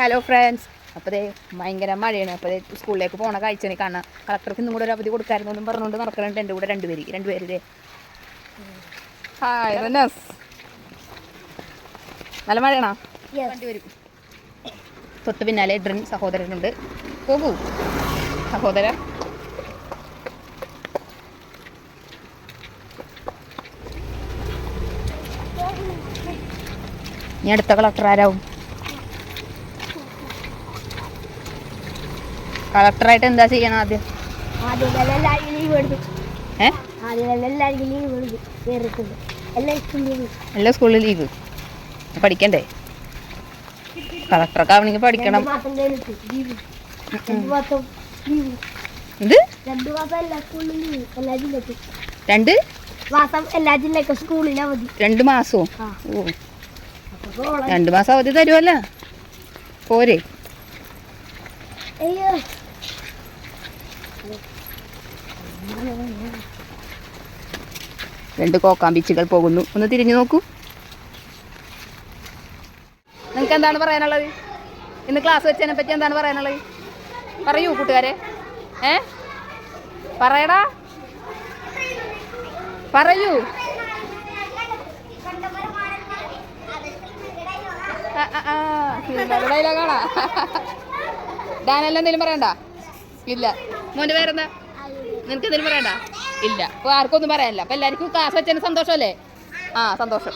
Hello friends. അപ്പോൾ ഭയങ്കര മഴയാണ്. അപ്പോൾ സ്കൂളിലേക്ക് പോണ കാഴ്ചയാണ് കാണാം. കളക്ടർക്ക് ഇന്നും കൂടെ ഒരു അവധി കൊടുക്കായിരുന്നു എന്നും പറഞ്ഞുകൊണ്ട് നടക്കുന്നുണ്ട് എൻ്റെ കൂടെ രണ്ടുപേര്. ഹായ് റനസ്. നല്ല മഴയാണോ? വണ്ടി വരും. തൊട്ട് പിന്നാലെ ഡ്രിൻ സഹോദരനുണ്ട്. പോകൂ സഹോദര. ഇനി അടുത്ത കളക്ടർ ആരാവും? കളക്ടറായിട്ട് എന്താ ചെയ്യണം ആദ്യം? എല്ലാ സ്കൂളിലും ലീവ്. പഠിക്കണ്ടേ? കളക്ടറൊക്കെ ആവണമെങ്കിൽ പഠിക്കണം. എന്ത് 2 മാസവും? ഓ, 2 മാസം അവധി തരുമല്ലോ. പോരെ? രണ്ട് കോക്കാമ്പിച്ചുകൾ പോകുന്നു. ഒന്ന് തിരിഞ്ഞു നോക്കൂ. നിങ്ങൾക്ക് എന്താണ് പറയാനുള്ളത്? ഇന്ന് ക്ലാസ് വെച്ചതിനെ പറ്റി എന്താണ് പറയാനുള്ളത്? പറയൂ കൂട്ടുകാരെ. പറയടാ, പറയൂ. ഡയലോഗാണോ? ഡാനല്ല എന്തെങ്കിലും പറയണ്ട? ഇല്ല. മോൻ്റെ പേരെന്താ? നിനക്ക് എന്തെങ്കിലും പറയണ്ട? ഇല്ല. അപ്പോൾ ആർക്കൊന്നും പറയാനില്ല. അപ്പോൾ എല്ലാവർക്കും ക്ലാസ് വെച്ചതിന് സന്തോഷമല്ലേ? സന്തോഷം.